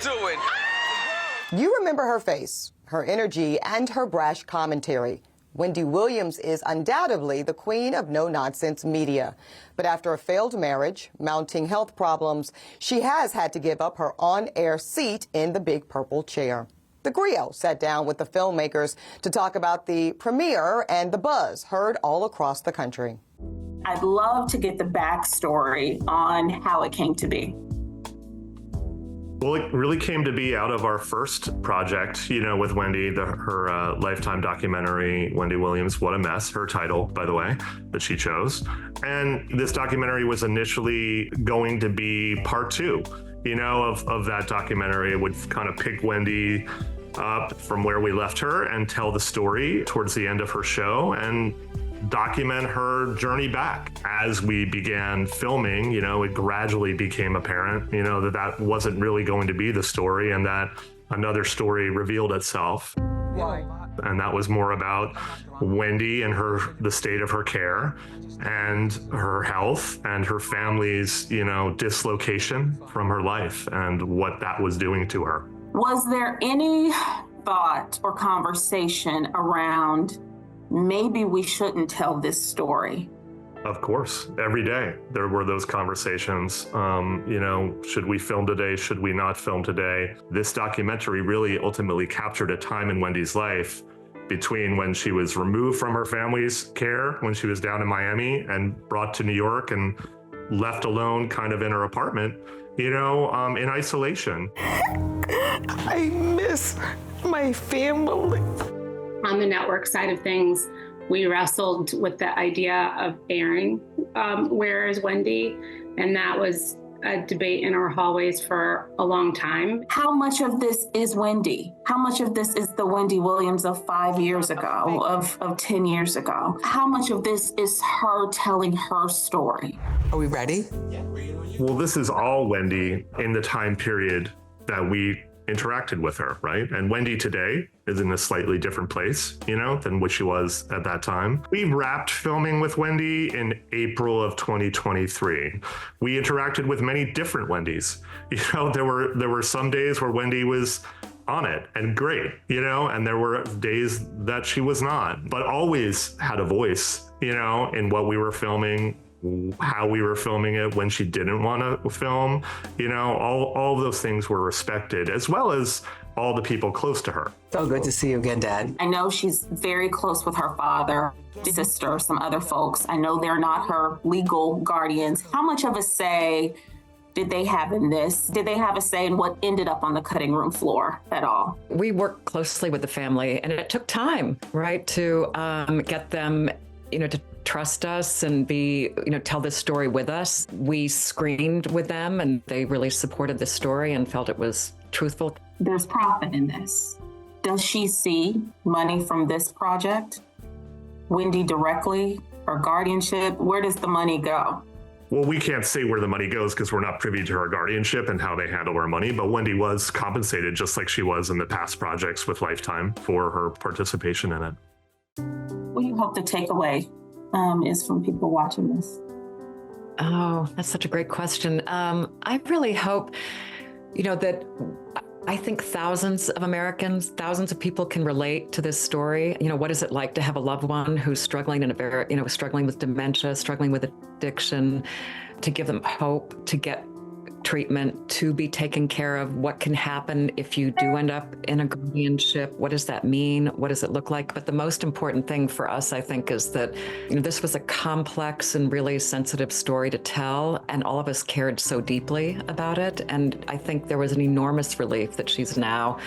doing? You remember her face, her energy, and her brash commentary. Wendy Williams is undoubtedly the queen of no-nonsense media. But after a failed marriage, mounting health problems, she has had to give up her on-air seat in the big purple chair. The Griot sat down with the filmmakers to talk about the premiere and the buzz heard all across the country. I'd love to get the backstory on how it came to be. Well, it really came to be out of our first project, with Wendy, her Lifetime documentary, Wendy Williams, What a Mess, her title, by the way, that she chose. And this documentary was initially going to be part two, of that documentary. It would kind of pick Wendy up from where we left her and tell the story towards the end of her show and document her journey back. As we began filming, it gradually became apparent, that wasn't really going to be the story and that another story revealed itself. Why? And that was more about Wendy and the state of her care and her health and her family's, dislocation from her life and what that was doing to her. Was there any thought or conversation around maybe we shouldn't tell this story? Of course, every day there were those conversations. Should we film today? Should we not film today? This documentary really ultimately captured a time in Wendy's life between when she was removed from her family's care, when she was down in Miami and brought to New York and left alone kind of in her apartment, in isolation. I miss my family. On the network side of things, we wrestled with the idea of airing Where is Wendy? And that was a debate in our hallways for a long time. How much of this is Wendy? How much of this is the Wendy Williams of 5 years ago, of 10 years ago? How much of this is her telling her story? Are we ready? Well, this is all Wendy in the time period that we interacted with her, right? And Wendy today is in a slightly different place, than what she was at that time. We wrapped filming with Wendy in April of 2023. We interacted with many different Wendys. There were some days where Wendy was on it and great, and there were days that she was not, but always had a voice, in what we were filming, how we were filming it, when she didn't want to film, all of those things were respected, as well as all the people close to her. So good to see you again, Dad. I know she's very close with her father, sister, some other folks. I know they're not her legal guardians. How much of a say did they have in this? Did they have a say in what ended up on the cutting room floor at all? We worked closely with the family, and it took time, right, to get them, to trust us and tell this story with us. We screened with them and they really supported the story and felt it was truthful. There's profit in this. Does she see money from this project? Wendy directly, her guardianship, where does the money go? Well, we can't say where the money goes because we're not privy to her guardianship and how they handle her money, but Wendy was compensated just like she was in the past projects with Lifetime for her participation in it. What do you hope the takeaway is from people watching this? Oh, that's such a great question. I really hope, that I think thousands of Americans, thousands of people can relate to this story. What is it like to have a loved one who's struggling struggling with dementia, struggling with addiction, to give them hope, to get treatment, to be taken care of? What can happen if you do end up in a guardianship? What does that mean? What does it look like? But the most important thing for us, I think, is that this was a complex and really sensitive story to tell, and all of us cared so deeply about it. And I think there was an enormous relief that she's now,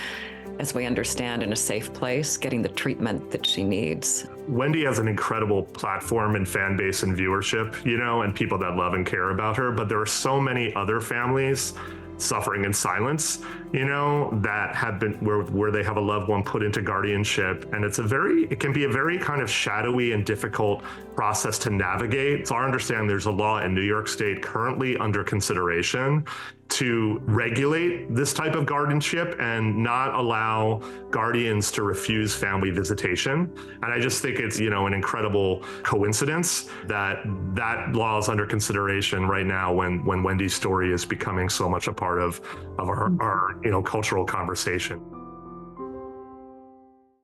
as we understand, in a safe place, getting the treatment that she needs. Wendy has an incredible platform and fan base and viewership, and people that love and care about her. But there are so many other families suffering in silence, that have been where they have a loved one put into guardianship. And it can be a very kind of shadowy and difficult process to navigate. So I understand there's a law in New York State currently under consideration to regulate this type of guardianship and not allow guardians to refuse family visitation. And I just think it's, an incredible coincidence that that law is under consideration right now when Wendy's story is becoming so much a part of our cultural conversation.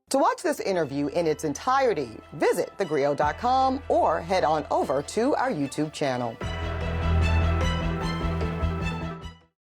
To watch this interview in its entirety, visit thegrio.com or head on over to our YouTube channel.